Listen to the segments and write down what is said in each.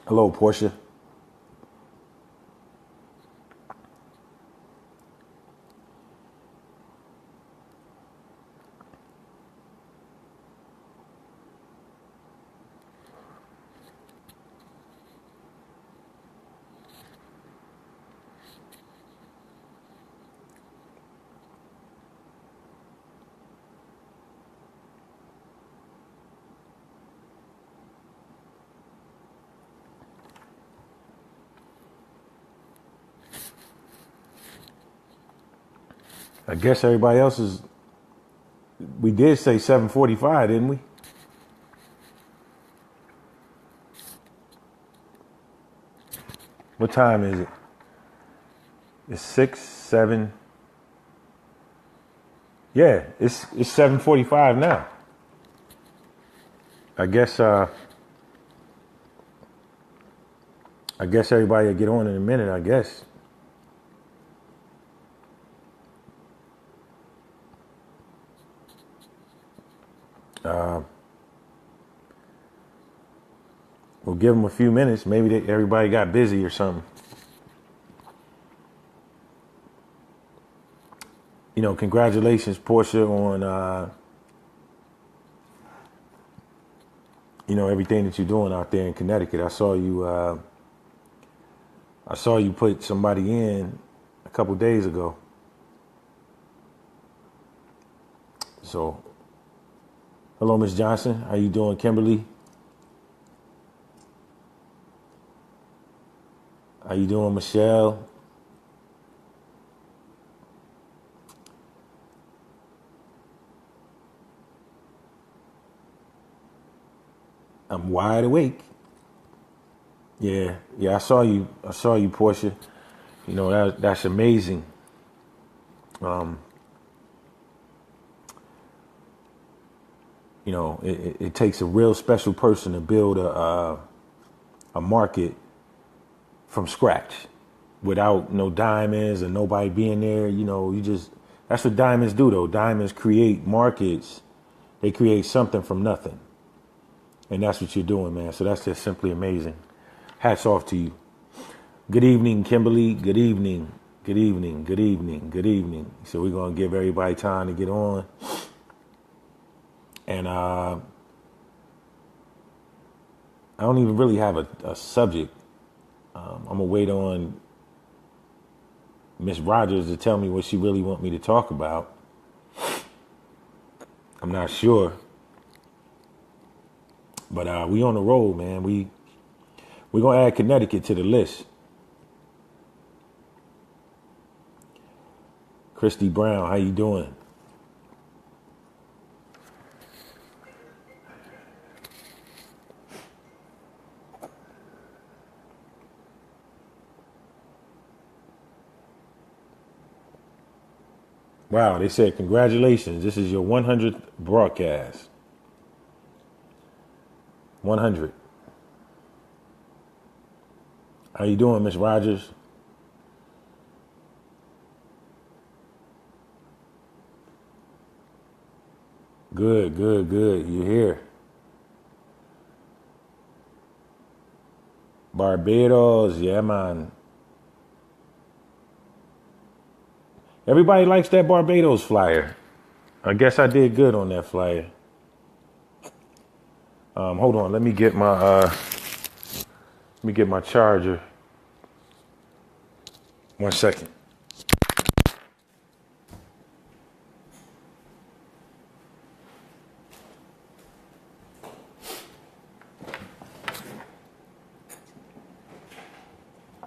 Hello, Portia. I guess everybody else is. We did say 7:45, didn't we? What time is it? It's 6, 7. Yeah, it's 7:45 now. I guess I guess everybody will get on in a minute. I guess. We'll give them a few minutes. Maybe everybody got busy or something. Congratulations, Portia, on everything that you're doing out there in Connecticut. I saw you put somebody in a couple days ago. So, hello, Miss Johnson. How you doing, Kimberly? How you doing, Michelle? I'm wide awake. Yeah, yeah. I saw you. I saw you, Portia. That's amazing. Um, it takes a real special person to build a market from scratch without no diamonds and nobody being there. That's what diamonds do, though. Diamonds create markets. They create something from nothing. And that's what you're doing, man. So that's just simply amazing. Hats off to you. Good evening, Kimberly. Good evening. Good evening. Good evening. Good evening. So we're going to give everybody time to get on. And I don't even really have a subject. I'm going to wait on Miss Rogers to tell me what she really want me to talk about. I'm not sure. But we on the roll, man. We're going to add Connecticut to the list. Christy Brown, how you doing? Wow, they said congratulations. This is your 100th broadcast. 100. How you doing, Miss Rogers? Good, good, good. You're here. Barbados, yeah, man. Everybody likes that Barbados flyer. I guess I did good on that flyer. Hold on, let me get my charger. 1 second.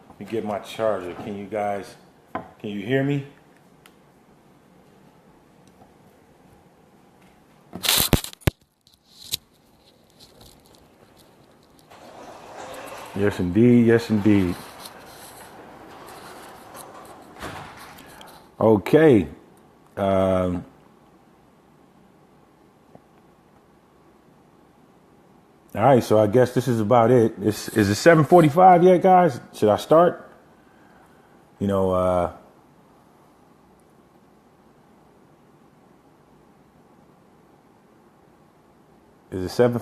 Let me get my charger. Can you hear me? Yes, indeed. Yes, indeed. Okay. All right. So I guess this is about it. Is it 7:45 yet, guys? Should I start? You know, is it 7?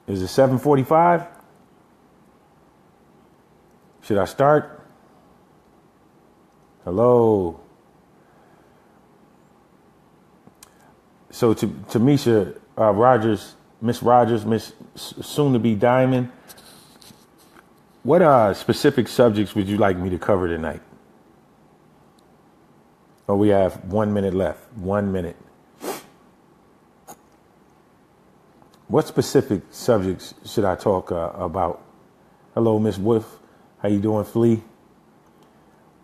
Is it 7:45? Should I start? Hello. So to Tamisha Rogers, Miss Rogers, Miss soon to be Diamond, what specific subjects would you like me to cover tonight? Oh, we have 1 minute left. 1 minute. What specific subjects should I talk about? Hello, Miss Wolf. How you doing, Flea?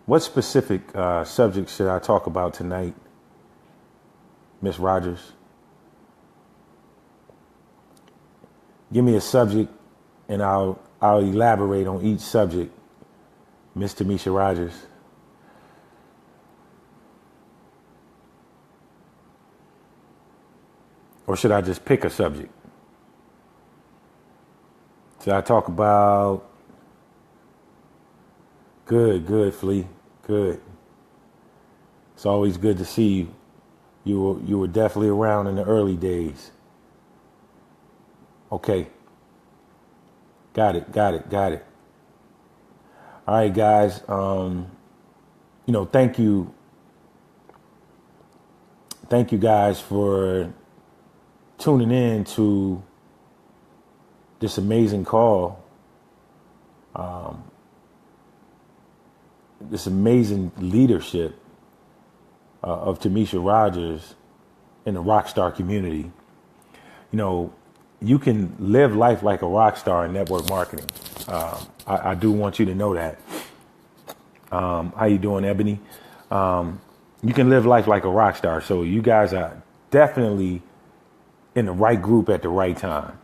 What specific subjects should I talk about tonight, Miss Rogers? Give me a subject, and I'll elaborate on each subject, Miss Tamisha Rogers. Or should I just pick a subject? Should I talk about? Good, Flea. Good. It's always good to see you. You were definitely around in the early days. Okay. Got it. All right, guys. Thank you. Thank you guys for tuning in to this amazing call. This amazing leadership of Tamisha Rogers in the rock star community. You can live life like a rock star in network marketing. I do want you to know that. How you doing, Ebony? You can live life like a rock star. So you guys are definitely in the right group at the right time.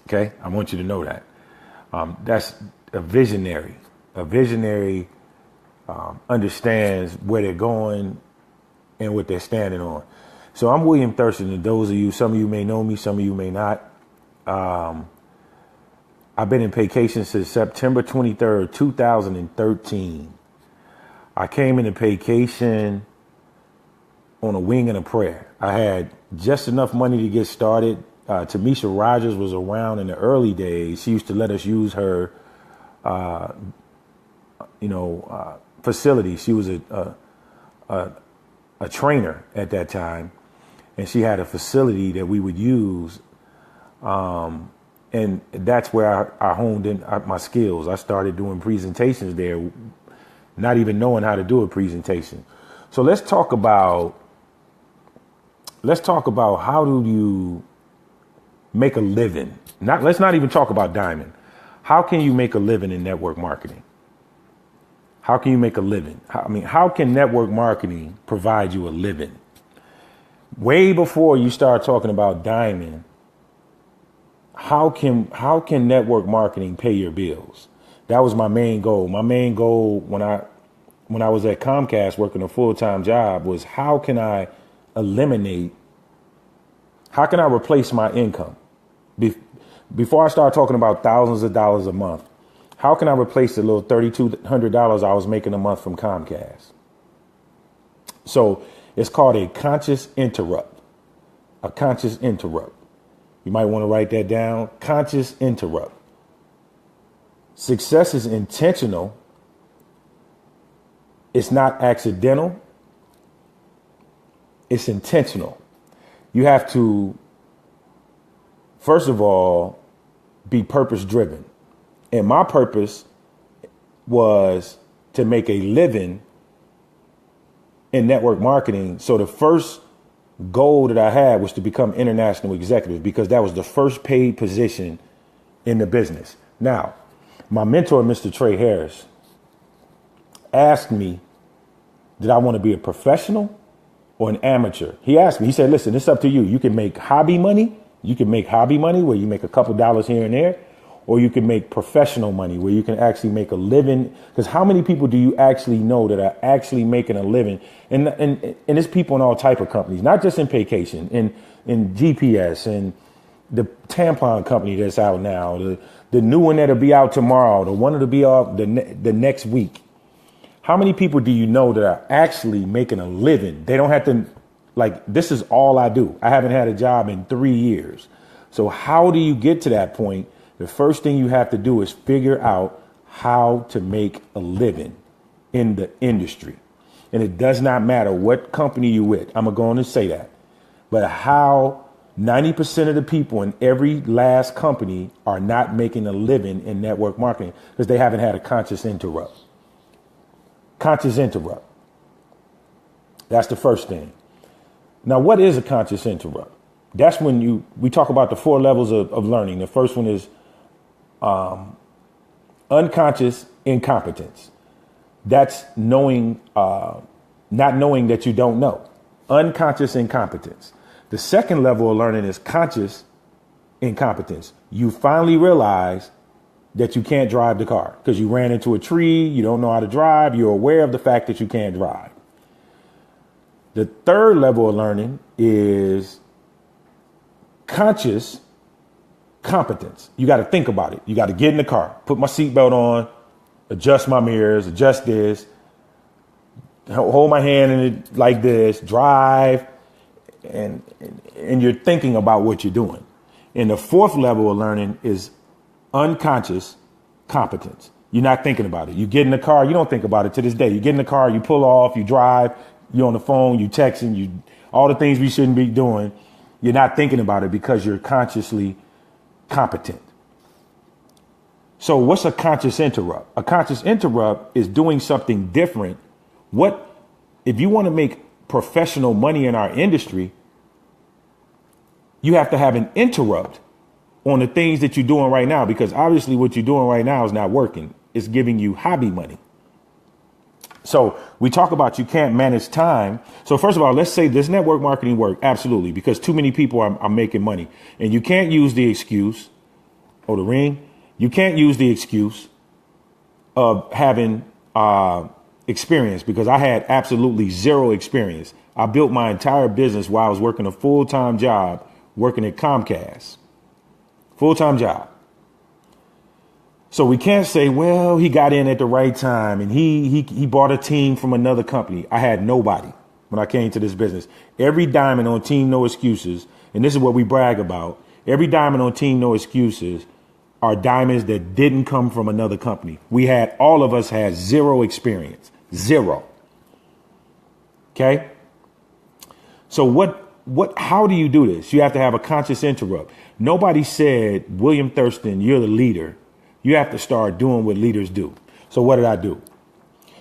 Okay, I want you to know that. That's a visionary. A visionary understands where they're going and what they're standing on. So I'm William Thurston, and those of you, some of you may know me, some of you may not. I've been in Paycation since September 23rd, 2013. I came into Paycation on a wing and a prayer. I had just enough money to get started. Tamisha Rogers was around in the early days. She used to let us use her, facility. She was a trainer at that time, and she had a facility that we would use. And that's where I honed in my skills. I started doing presentations there, not even knowing how to do a presentation. So let's talk about how do you make a living? Let's not even talk about Diamond. How can you make a living in network marketing? How can you make a living? How can network marketing provide you a living? Way before you start talking about Diamond, how can network marketing pay your bills? That was my main goal. My main goal when I was at Comcast working a full-time job was how can I replace my income? Before I start talking about thousands of dollars a month, how can I replace the little $3,200 I was making a month from Comcast? So it's called a conscious interrupt. A conscious interrupt. You might want to write that down. Conscious interrupt. Success is intentional. It's not accidental. It's intentional. You have to, first of all, be purpose driven. And my purpose was to make a living in network marketing. So the first goal that I had was to become international executive because that was the first paid position in the business. Now, my mentor, Mr. Trey Harris, asked me, did I want to be a professional or an amateur? He asked me, he said, listen, it's up to you. You can make hobby money. You can make hobby money where you make a couple dollars here and there, or you can make professional money where you can actually make a living. Because how many people do you actually know that are actually making a living? And it's people in all type of companies, not just in Paycation, in GPS and the tampon company that's out now, the new one that'll be out tomorrow, the one that'll be out the next week. How many people do you know that are actually making a living? They don't have to, this is all I do. I haven't had a job in 3 years. So how do you get to that point The first thing you have to do is figure out how to make a living in the industry. And it does not matter what company you're with. I'm going to say that. But how 90% of the people in every last company are not making a living in network marketing because they haven't had a conscious interrupt. Conscious interrupt. That's the first thing. Now, what is a conscious interrupt? That's when we talk about the 4 levels of learning. The first one is unconscious incompetence. That's knowing, not knowing that you don't know. Unconscious incompetence. The second level of learning is conscious incompetence. You finally realize that you can't drive the car because you ran into a tree. You don't know how to drive. You're aware of the fact that you can't drive. The third level of learning is conscious competence. You got to think about it. You got to get in the car, put my seatbelt on, adjust my mirrors, adjust this, hold my hand in it like this, drive, and you're thinking about what you're doing. And the fourth level of learning is unconscious competence. You're not thinking about it. You get in the car, you don't think about it to this day. You get in the car, you pull off, you drive, you're on the phone, you texting, you all the things we shouldn't be doing. You're not thinking about it because you're consciously competent. So what's a conscious interrupt? A conscious interrupt is doing something different. What if you want to make professional money in our industry? You have to have an interrupt on the things that you're doing right now, because obviously what you're doing right now is not working. It's giving you hobby money. So we talk about you can't manage time. So first of all, let's say does network marketing work? Absolutely. Because too many people are making money, and you can't use the excuse or the ring. You can't use the excuse of having experience, because I had absolutely zero experience. I built my entire business while I was working a full-time job, working at Comcast, full-time job. So we can't say, well, he got in at the right time and he bought a team from another company. I had nobody when I came to this business. Every diamond on Team No Excuses, and this is what we brag about, every diamond on Team No Excuses are diamonds that didn't come from another company. All of us had zero experience, zero. Okay. So how do you do this? You have to have a conscious interrupt. Nobody said, William Thurston, you're the leader. You have to start doing what leaders do. So what did I do?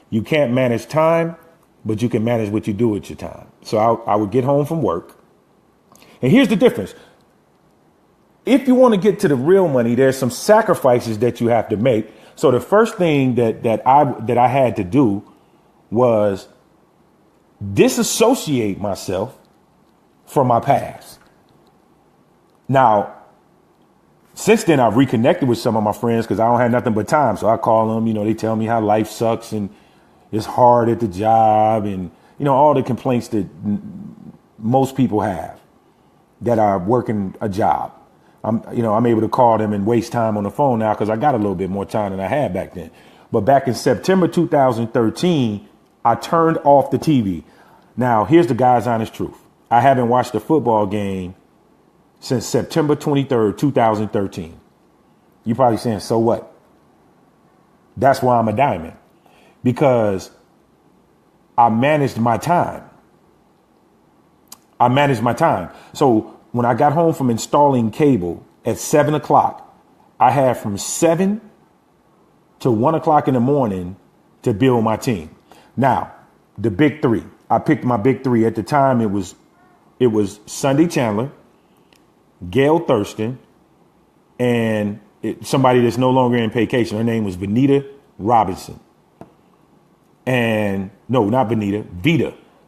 You can't manage time, but you can manage what you do with your time. So I would get home from work. And here's the difference. If you want to get to the real money, there's some sacrifices that you have to make. So the first thing that I had to do was disassociate myself from my past. Now, since then, I've reconnected with some of my friends because I don't have nothing but time. So I call them, they tell me how life sucks and it's hard at the job and, all the complaints that most people have that are working a job. I'm able to call them and waste time on the phone now because I got a little bit more time than I had back then. But back in September 2013, I turned off the TV. Now, here's the God's honest truth. I haven't watched a football game since September 23rd, 2013. You're probably saying, so what? That's why I'm a diamond, because I managed my time. So when I got home from installing cable at 7 o'clock, I had from 7 to 1 o'clock in the morning to build my team. Now, the big three, I picked my big three. At the time, it was Sunday Chandler, Gail Thurston, and somebody that's no longer in vacation. Her name was Vanita Robinson. And no, not Vanita,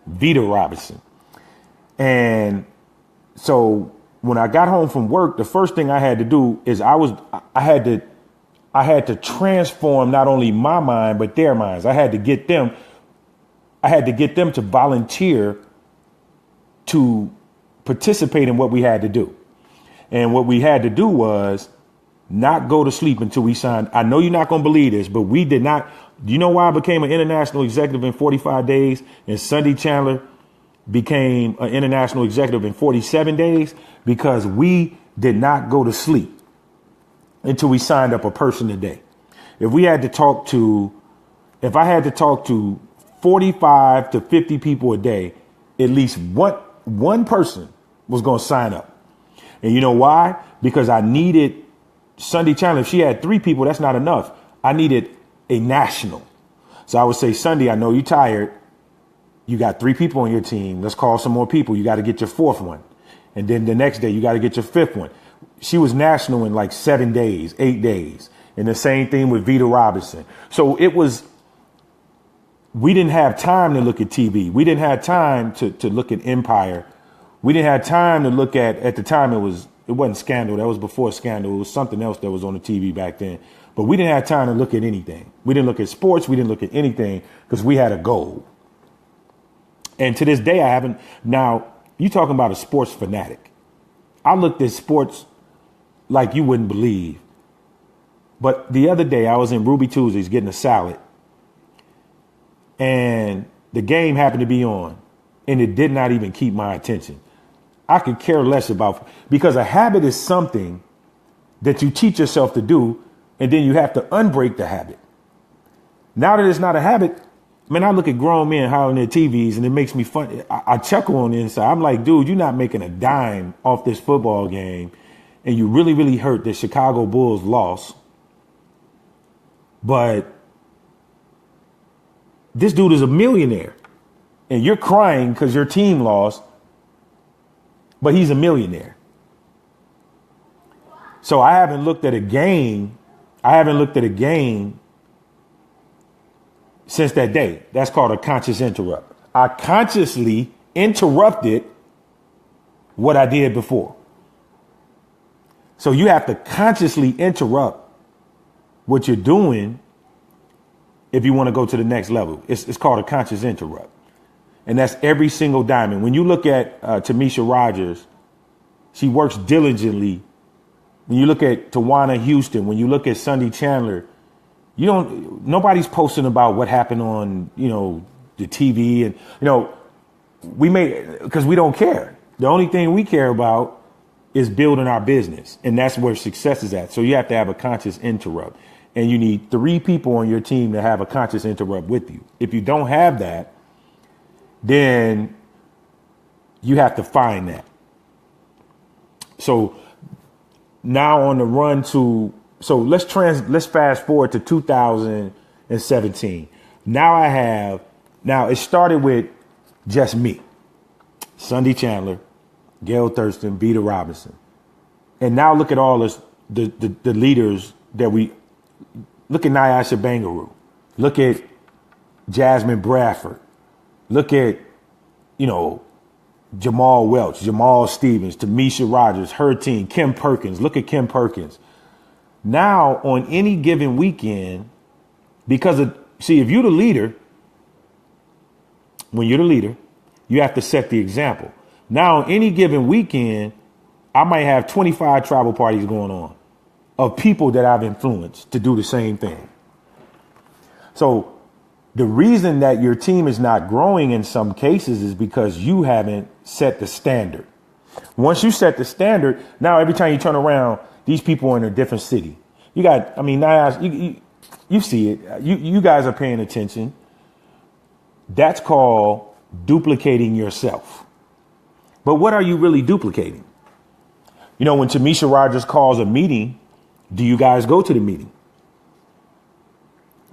Vita Robinson. And so when I got home from work, the first thing I had to do is I had to transform not only my mind, but their minds. I had to get them to volunteer to participate in what we had to do. And what we had to do was not go to sleep until we signed. I know you're not going to believe this, but we did not. Do you know why I became an international executive in 45 days and Sunday Chandler became an international executive in 47 days? Because we did not go to sleep until we signed up a person a day. If we had to talk to, if I had to talk to 45 to 50 people a day, at least one person was going to sign up. And you know why? Because I needed Sunday Chandler. If she had 3 people, that's not enough. I needed a national. So I would say, Sunday, I know you're tired. You got 3 people on your team. Let's call some more people. You got to get your 4th one. And then the next day, you got to get your 5th one. She was national in like 7 days, 8 days. And the same thing with Vita Robinson. So we didn't have time to look at TV. We didn't have time to look at Empire. We didn't have time to look at the time, it wasn't Scandal. That was before Scandal. It was something else that was on the TV back then. But we didn't have time to look at anything. We didn't look at sports. We didn't look at anything because we had a goal. And to this day, I haven't. Now, you talking about a sports fanatic. I looked at sports like you wouldn't believe. But the other day, I was in Ruby Tuesdays getting a salad. And the game happened to be on. And it did not even keep my attention. I could care less about, because a habit is something that you teach yourself to do, and then you have to unbreak the habit. Now that it's not a habit, man, I look at grown men hollering their TVs and it makes me fun. I chuckle on the inside. I'm like, dude, you're not making a dime off this football game. And you really, really hurt that Chicago Bulls lost. But this dude is a millionaire and you're crying because your team lost, but he's a millionaire. So I haven't looked at a game. Since that day. That's called a conscious interrupt. I consciously interrupted what I did before. So you have to consciously interrupt what you're doing if you want to go to the next level. It's called a conscious interrupt. And that's every single diamond. When you look at Tamisha Rogers, she works diligently. When you look at Tawana Houston, when you look at Sunday Chandler, nobody's posting about what happened on, the TV. And, because we don't care. The only thing we care about is building our business. And that's where success is at. So you have to have a conscious interrupt. And you need 3 people on your team to have a conscious interrupt with you. If you don't have that, then you have to find that. So now on the run to, let's fast forward to 2017. Now it started with just me, Sunday Chandler, Gail Thurston, Vita Robinson. And now look at all the leaders that look at Nyasha Bangaroo. Look at Jasmine Bradford. Look at, Jamal Welch, Jamal Stevens, Tamisha Rogers, her team, Kim Perkins. Look at Kim Perkins. Now, on any given weekend, if you're the leader, when you're the leader, you have to set the example. Now, on any given weekend, I might have 25 travel parties going on of people that I've influenced to do the same thing. So the reason that your team is not growing in some cases is because you haven't set the standard. Once you set the standard, now every time you turn around, these people are in a different city. You got, you see it. You guys are paying attention. That's called duplicating yourself. But what are you really duplicating? When Tamisha Rogers calls a meeting, do you guys go to the meeting?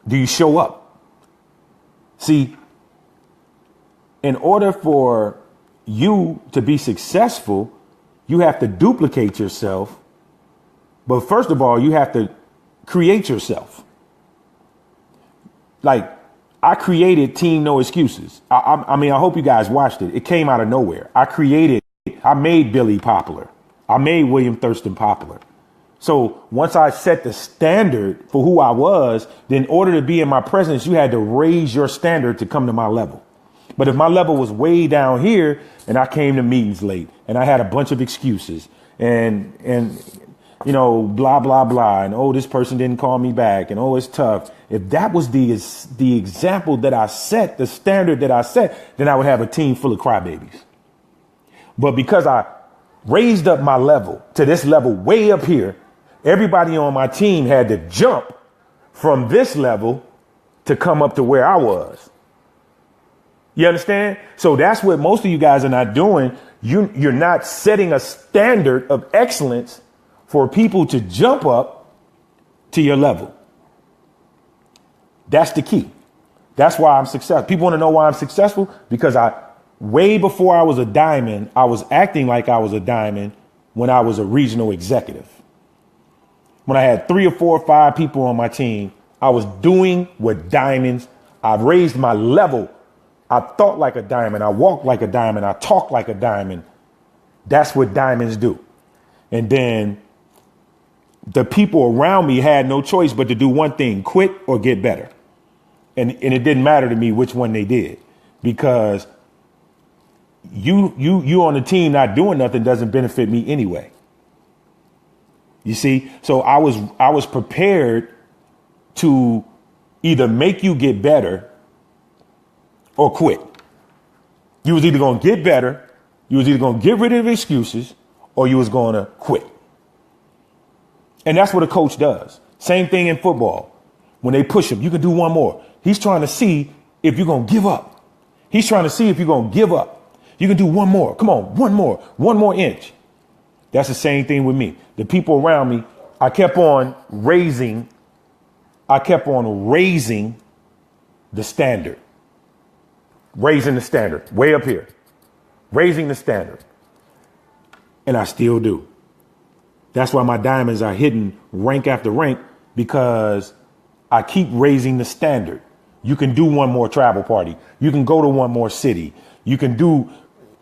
Do you show up? See, in order for you to be successful, you have to duplicate yourself. But first of all, you have to create yourself. Like, I created Team No Excuses. I hope you guys watched it. It came out of nowhere. I made Billy popular. I made William Thurston popular. So once I set the standard for who I was, then in order to be in my presence, you had to raise your standard to come to my level. But if my level was way down here and I came to meetings late and I had a bunch of excuses and blah, blah, blah. And, oh, this person didn't call me back. And, oh, it's tough. If that was the example that I set, the standard that I set, then I would have a team full of crybabies. But because I raised up my level to this level way up here, everybody on my team had to jump from this level to come up to where I was. You understand? So that's what most of you guys are not doing. You're not setting a standard of excellence for people to jump up to your level. That's the key. That's why I'm successful. People want to know why I'm successful because way before I was a diamond, I was acting like I was a diamond when I was a regional executive. When I had 3 or 4 or 5 people on my team, I was doing what diamonds. I've raised my level. I thought like a diamond. I walked like a diamond. I talked like a diamond. That's what diamonds do. And then the people around me had no choice but to do one thing: quit or get better. And it didn't matter to me which one they did, because you on the team not doing nothing doesn't benefit me anyway. You see, so I was prepared to either make you get better or quit. You was either going to get better, you was either going to get rid of excuses, or you was going to quit. And that's what a coach does. Same thing in football. When they push him, you can do one more. He's trying to see if you're going to give up. He's trying to see if you're going to give up. You can do one more. Come on, one more inch. That's the same thing with me. The people around me, I kept on raising the standard. Raising the standard way up here, raising the standard. And I still do. That's why my diamonds are hitting rank after rank, because I keep raising the standard. You can do one more travel party. You can go to one more city. You can do,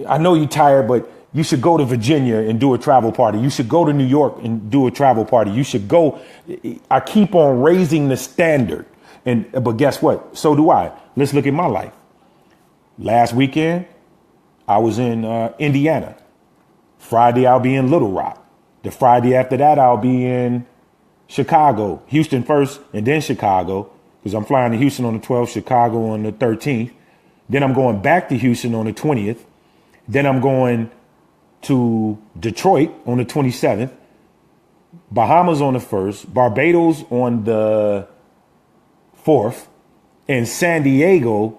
I know you're tired, but you should go to Virginia and do a travel party. You should go to New York and do a travel party. You should go. I keep on raising the standard. But guess what? So do I. Let's look at my life. Last weekend, I was in Indiana. Friday, I'll be in Little Rock. The Friday after that, I'll be in Chicago, Houston first, and then Chicago, because I'm flying to Houston on the 12th, Chicago on the 13th. Then I'm going back to Houston on the 20th. Then I'm going to Detroit on the 27th, Bahamas on the 1st, Barbados on the 4th, and San Diego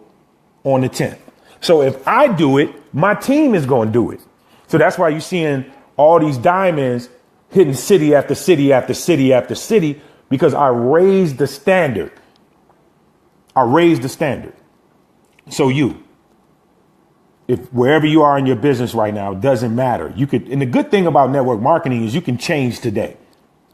on the 10th. So if I do it, my team is going to do it. So that's why you're seeing all these diamonds hitting city after city after city after city, because I raised the standard. I raised the standard. So if wherever you are in your business right now, it doesn't matter. You could, and the good thing about network marketing is you can change today.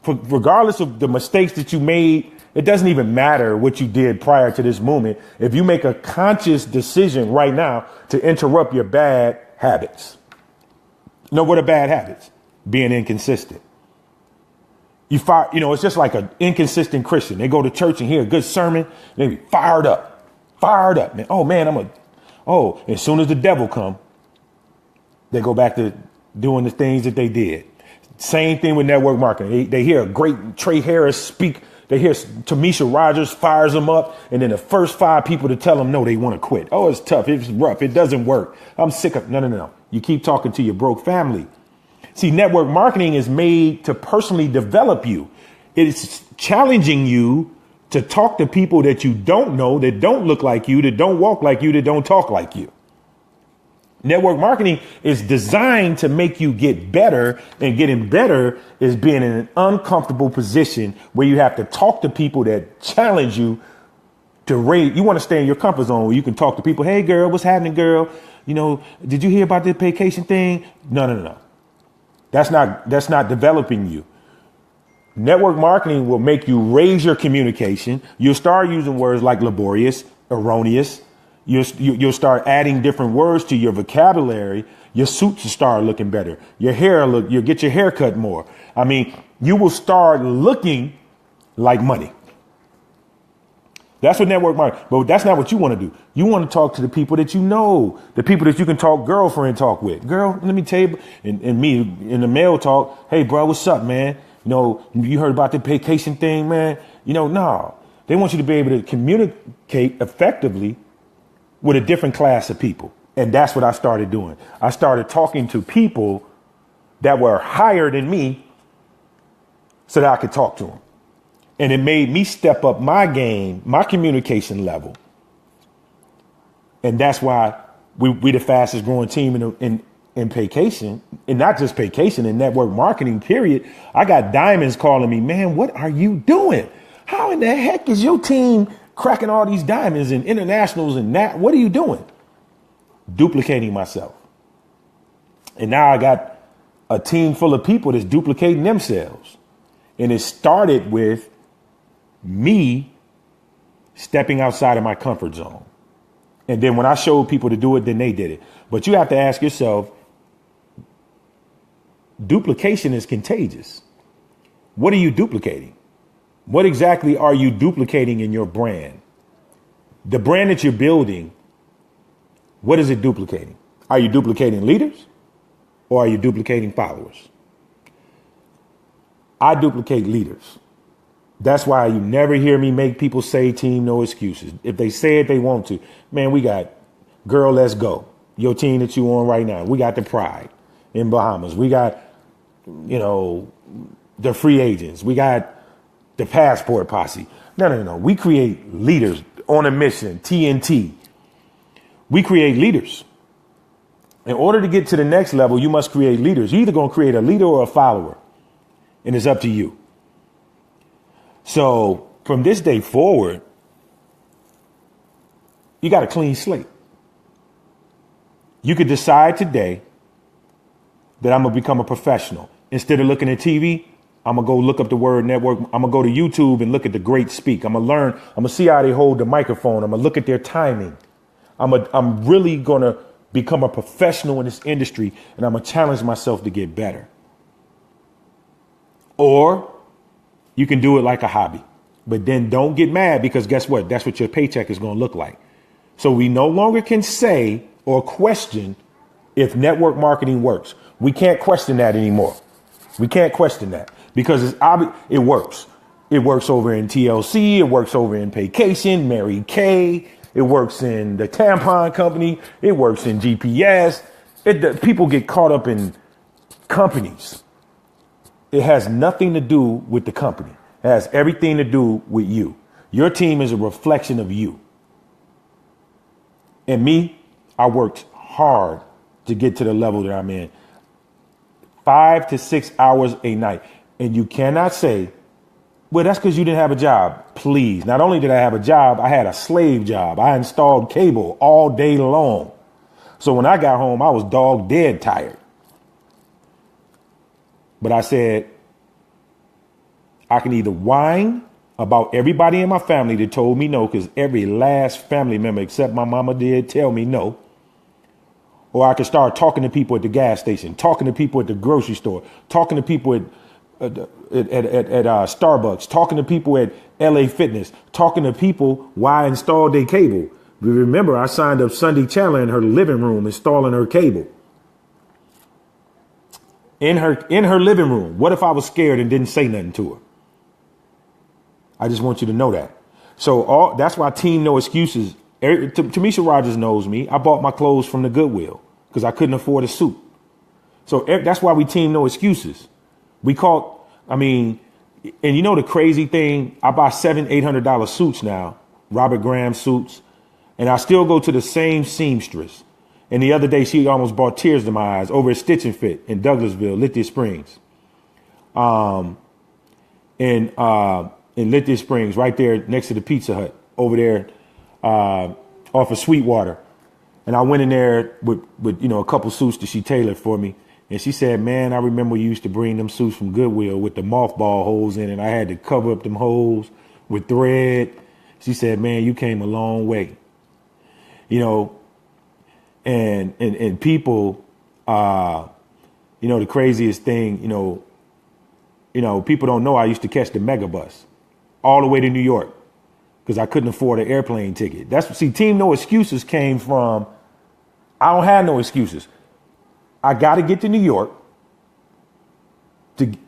Regardless of the mistakes that you made, it doesn't even matter what you did prior to this moment. If you make a conscious decision right now to interrupt your bad habits. You know what are bad habits? Being inconsistent. It's just like an inconsistent Christian. They go to church and hear a good sermon, they be fired up, man. Oh man, as soon as the devil come, they go back to doing the things that they did. Same thing with network marketing. They hear a great Trey Harris speak. They hear Tamisha Rogers fires them up. And then the first 5 people to tell them, no, they want to quit. Oh, it's tough. It's rough. It doesn't work. I'm sick of No. You keep talking to your broke family. See, network marketing is made to personally develop you. It's challenging you to talk to people that you don't know, that don't look like you, that don't walk like you, that don't talk like you. Network marketing is designed to make you get better, and getting better is being in an uncomfortable position where you have to talk to people that challenge you to raise. You want to stay in your comfort zone where you can talk to people. Hey, girl, what's happening, girl? Did you hear about this vacation thing? No. That's not developing you. Network marketing will make you raise your communication. You'll start using words like laborious, erroneous. You'll start adding different words to your vocabulary. Your suits will start looking better. You'll get your hair cut more. I mean, you will start looking like money. That's what network marketing, but that's not what you want to do. You want to talk to the people that you know, the people that you can talk girlfriend talk with. Girl, let me tell you, and me in the male talk. Hey, bro, what's up, man? You heard about the vacation thing, man? No. They want you to be able to communicate effectively with a different class of people. And that's what I started doing. I started talking to people that were higher than me so that I could talk to them. And it made me step up my game, my communication level. And that's why we the fastest growing team in Paycation, and not just Paycation, in network marketing, period. I got diamonds calling me, man, what are you doing? How in the heck is your team cracking all these diamonds and internationals and that? What are you doing? Duplicating myself. And now I got a team full of people that's duplicating themselves. And it started with me stepping outside of my comfort zone. And then when I showed people to do it, then they did it. But you have to ask yourself, duplication is contagious. What are you duplicating? What exactly are you duplicating in your brand? The brand that you're building, what is it duplicating? Are you duplicating leaders or are you duplicating followers? I duplicate leaders. That's why you never hear me make people say team no excuses. If they say it, they want to. Man, we got Girl Let's Go, your team that you on right now. We got the Pride in Bahamas. We got, the free agents. We got the Passport Posse. No. We create leaders on a mission, TNT. We create leaders. In order to get to the next level, you must create leaders. You're either going to create a leader or a follower, and it's up to you. So from this day forward, you got a clean slate. You could decide today that I'm going to become a professional. Instead of looking at TV, I'm going to go look up the word network. I'm going to go to YouTube and look at the greats speak. I'm going to learn. I'm going to see how they hold the microphone. I'm going to look at their timing. I'm really going to become a professional in this industry, and I'm going to challenge myself to get better. Or you can do it like a hobby, but then don't get mad, because guess what? That's what your paycheck is going to look like. So we no longer can say or question if network marketing works. We can't question that anymore. We can't question that because it's obvious it works. It works over in TLC. It works over in Paycation, Mary Kay. It works in the tampon company. It works in GPS. People get caught up in companies. It has nothing to do with the company. It has everything to do with you. Your team is a reflection of you. And me, I worked hard to get to the level that I'm in. 5 to 6 hours a night. And you cannot say, well, that's because you didn't have a job. Please. Not only did I have a job, I had a slave job. I installed cable all day long. So when I got home, I was dog dead tired. But I said, I can either whine about everybody in my family that told me no, because every last family member except my mama did tell me no. Or I could start talking to people at the gas station, talking to people at the grocery store, talking to people at Starbucks, talking to people at LA Fitness, talking to people while I installed their cable. Remember, I signed up Sunday Chandler in her living room installing her cable. In her living room. What if I was scared and didn't say nothing to her? I just want you to know that. So that's why Team No Excuses. Tamisha Rogers knows me. I bought my clothes from the Goodwill because I couldn't afford a suit. So that's why we Team No Excuses. And you know the crazy thing, I buy $700-800 suits now, Robert Graham suits, and I still go to the same seamstress. And the other day, she almost brought tears to my eyes over at Stitch and Fit in Douglasville, Lithia Springs. In Lithia Springs, right there next to the Pizza Hut, over there off of Sweetwater. And I went in there with a couple suits that she tailored for me. And she said, man, I remember you used to bring them suits from Goodwill with the mothball holes in it. I had to cover up them holes with thread. She said, man, you came a long way. And people, the craziest thing, people don't know I used to catch the Megabus all the way to New York because I couldn't afford an airplane ticket. Team No Excuses came from, I don't have no excuses. I got to get to New York,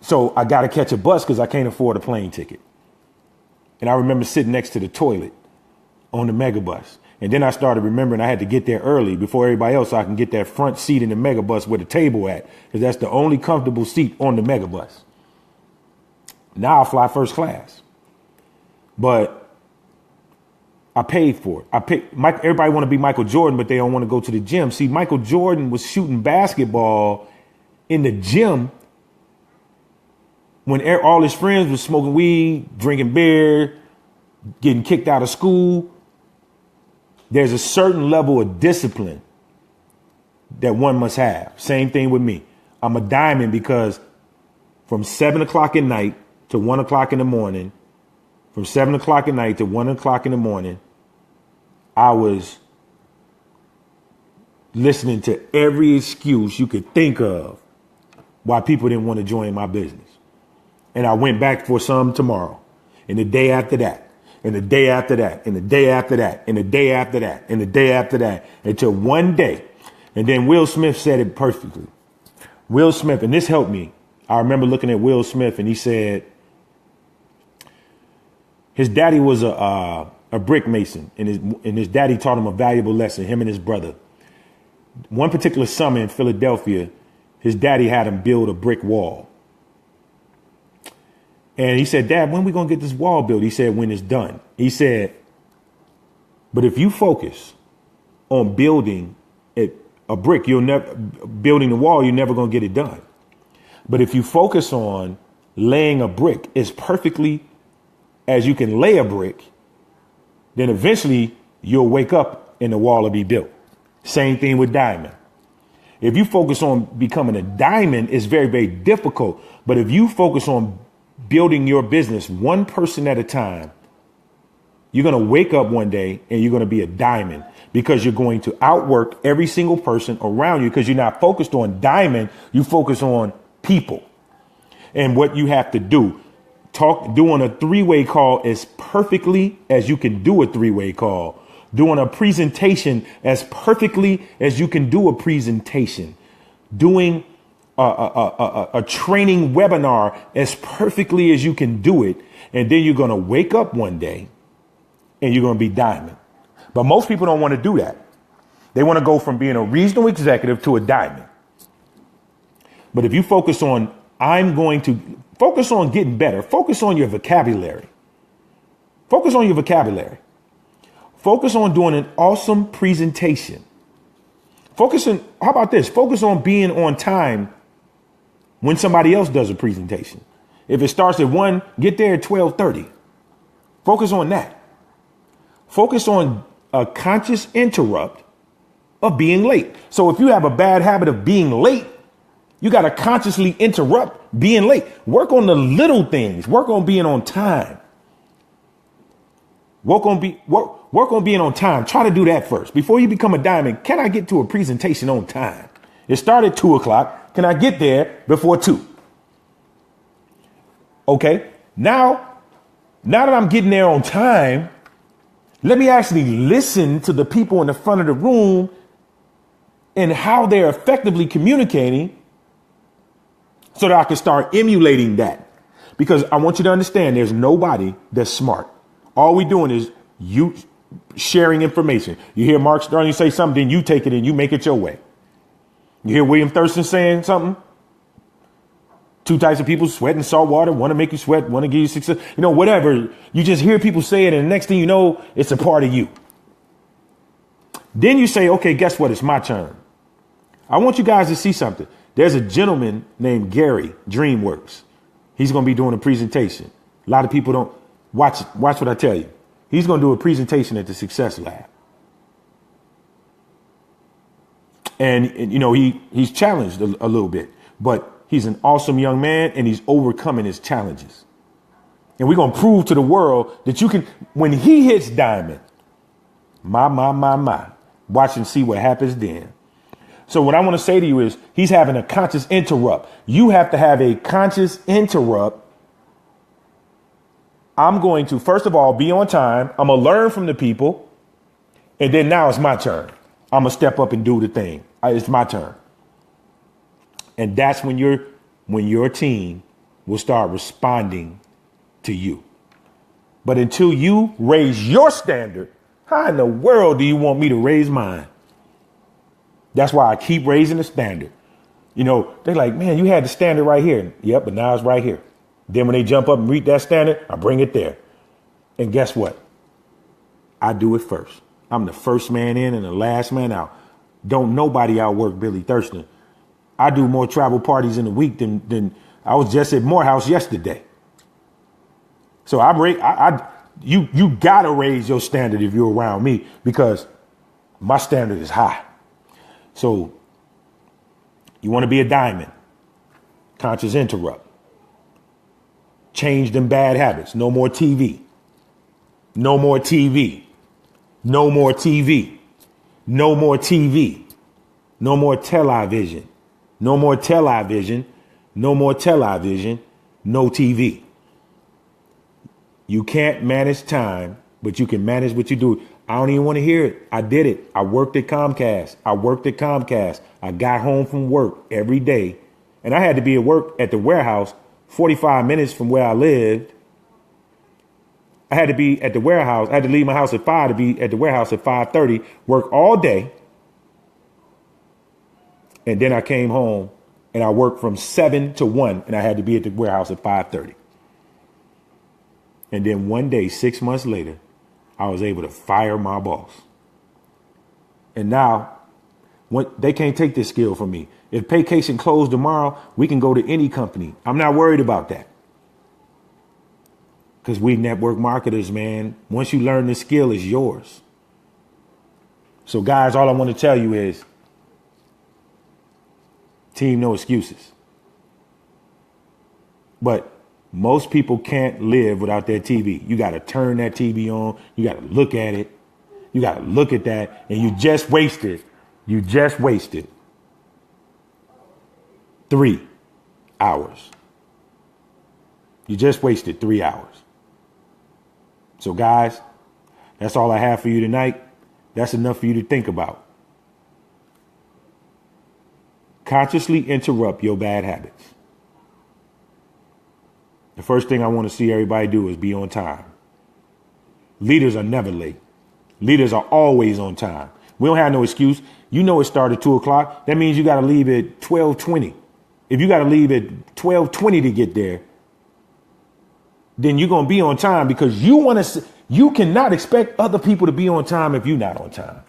so I got to catch a bus because I can't afford a plane ticket. And I remember sitting next to the toilet on the Megabus. And then I started remembering I had to get there early before everybody else so I can get that front seat in the Megabus where the table at, because that's the only comfortable seat on the Megabus. Now I fly first class. But I paid for it. Everybody want to be Michael Jordan, but they don't want to go to the gym. See, Michael Jordan was shooting basketball in the gym when all his friends were smoking weed, drinking beer, getting kicked out of school. There's a certain level of discipline that one must have. Same thing with me. I'm a diamond because from 7 o'clock at night to 1 o'clock in the morning, from 7 o'clock at night to 1 o'clock in the morning, I was listening to every excuse you could think of why people didn't want to join my business. And I went back for some tomorrow, and the day after that, and the day after that, and the day after that, and the day after that, and the day after that, until one day. And then Will Smith said it perfectly. Will Smith, and this helped me. I remember looking at Will Smith, and he said his daddy was a brick mason, and his daddy taught him a valuable lesson, him and his brother. One particular summer in Philadelphia, his daddy had him build a brick wall. And he said, Dad, when we going to get this wall built? He said, when it's done. He said, but if you focus on building a brick, building the wall, you're never going to get it done. But if you focus on laying a brick as perfectly as you can lay a brick, then eventually you'll wake up and the wall will be built. Same thing with diamond. If you focus on becoming a diamond, it's very, very difficult. But if you focus on building your business one person at a time, you're going to wake up one day and you're going to be a diamond because you're going to outwork every single person around you because you're not focused on diamond. You focus on people and what you have to do. Doing a three-way call as perfectly as you can do a three-way call. Doing a presentation as perfectly as you can do a presentation. Doing a training webinar as perfectly as you can do it. And then you're going to wake up one day and you're going to be diamond. But most people don't want to do that. They want to go from being a regional executive to a diamond. But if you focus on, focus on getting better. Focus on your vocabulary. Focus on your vocabulary. Focus on doing an awesome presentation. How about this? Focus on being on time when somebody else does a presentation. If it starts at 1, get there at 12:30. Focus on that. Focus on a conscious interrupt of being late. So if you have a bad habit of being late, you got to consciously interrupt being late. Work on the little things. Work on being on time. Work on being on time. Try to do that first. Before you become a diamond, can I get to a presentation on time? It started at 2 o'clock. Can I get there before 2? Okay. Now that I'm getting there on time, let me actually listen to the people in the front of the room and how they're effectively communicating so that I can start emulating that. Because I want you to understand there's nobody that's smart. All we're doing is you sharing information. You hear Mark Sterling say something, then you take it and you make it your way. You hear William Thurston saying something? 2 types of people sweat in salt water. Want to make you sweat, want to give you success. Whatever. You just hear people say it, and the next thing you know, it's a part of you. Then you say, okay, guess what? It's my turn. I want you guys to see something. There's a gentleman named Gary DreamWorks. He's going to be doing a presentation. A lot of people don't watch what I tell you. He's going to do a presentation at the Success Lab. And he's challenged a little bit, but he's an awesome young man and he's overcoming his challenges. And we're going to prove to the world that you can, when he hits diamond, watch and see what happens then. So what I want to say to you is he's having a conscious interrupt. You have to have a conscious interrupt. I'm going to, first of all, be on time. I'm going to learn from the people. And then now it's my turn. I'm going to step up and do the thing. It's my turn. And that's when your team will start responding to you. But until you raise your standard, how in the world do you want me to raise mine? That's why I keep raising the standard. They're like, man, you had the standard right here. Yep, but now it's right here. Then when they jump up and reach that standard, I bring it there. And guess what? I do it first. I'm the first man in and the last man out. Don't nobody outwork Billy Thurston. I do more travel parties in a week than I was just at Morehouse yesterday. So you gotta raise your standard if you're around me, because my standard is high. So you want to be a diamond, conscious interrupt. Change them bad habits. No more TV. No more TV. No more TV. No more TV. No more television. No more television. No more television. No TV. You can't manage time, but you can manage what you do. I don't even want to hear it. I did it. I worked at Comcast. I got home from work every day, and I had to be at work at the warehouse 45 minutes from where I lived. I had to be at the warehouse. I had to leave my house at 5 to be at the warehouse at 5:30, work all day. And then I came home and I worked from 7 to 1, and I had to be at the warehouse at 5:30. And then one day, 6 months later, I was able to fire my boss. And now they can't take this skill from me. If Paycation closed tomorrow, we can go to any company. I'm not worried about that. Because we network marketers, man. Once you learn this skill, it's yours. So guys, all I want to tell you is, team, no excuses. But most people can't live without their TV. You got to turn that TV on. You got to look at it. You got to look at that. And you just wasted 3 hours. You just wasted 3 hours. So guys, that's all I have for you tonight. That's enough for you to think about. Consciously interrupt your bad habits. The first thing I want to see everybody do is be on time. Leaders are never late. Leaders are always on time. We don't have no excuse. You know it started at 2 o'clock. That means you got to leave at 12:20. If you got to leave at 12:20 to get there, then you're going to be on time, because you cannot expect other people to be on time if you're not on time.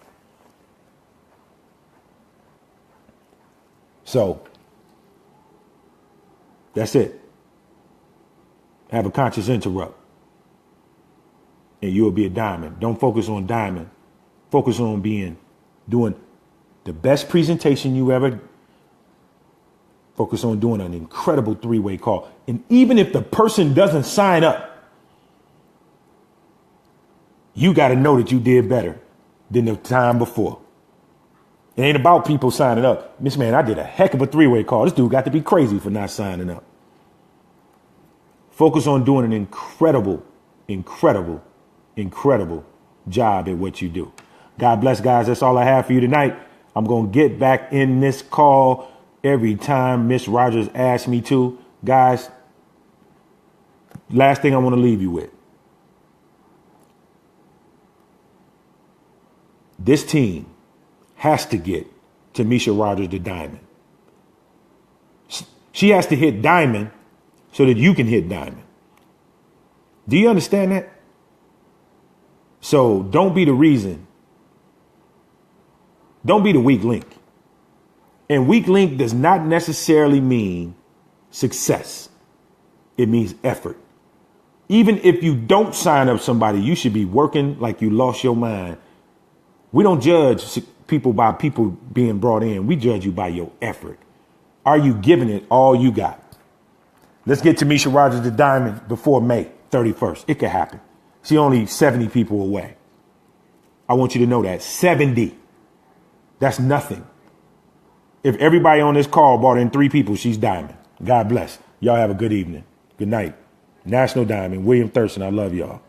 So that's it. Have a conscious interrupt and you'll be a diamond. Don't focus on diamond. Focus on doing the best presentation you ever. Focus on doing an incredible 3-way call. And even if the person doesn't sign up, you got to know that you did better than the time before. It ain't about people signing up. Miss Man, I did a heck of a 3-way call. This dude got to be crazy for not signing up. Focus on doing an incredible job at what you do. God bless, guys. That's all I have for you tonight. I'm going to get back in this call every time Miss Rogers asks me to. Guys, last thing I want to leave you with. This team has to get Tamisha Rogers to diamond. She has to hit diamond so that you can hit diamond. Do you understand that? So don't be the reason. Don't be the weak link. And weak link does not necessarily mean success. It means effort. Even if you don't sign up somebody, you should be working like you lost your mind. We don't judge people by people being brought in. We judge you by your effort. Are you giving it all you got? Let's get Tamisha Rogers to diamond before May 31st. It could happen. She's only 70 people away. I want you to know that. 70. That's nothing. If everybody on this call brought in 3 people, she's diamond. God bless. Y'all have a good evening. Good night. National Diamond, William Thurston. I love y'all.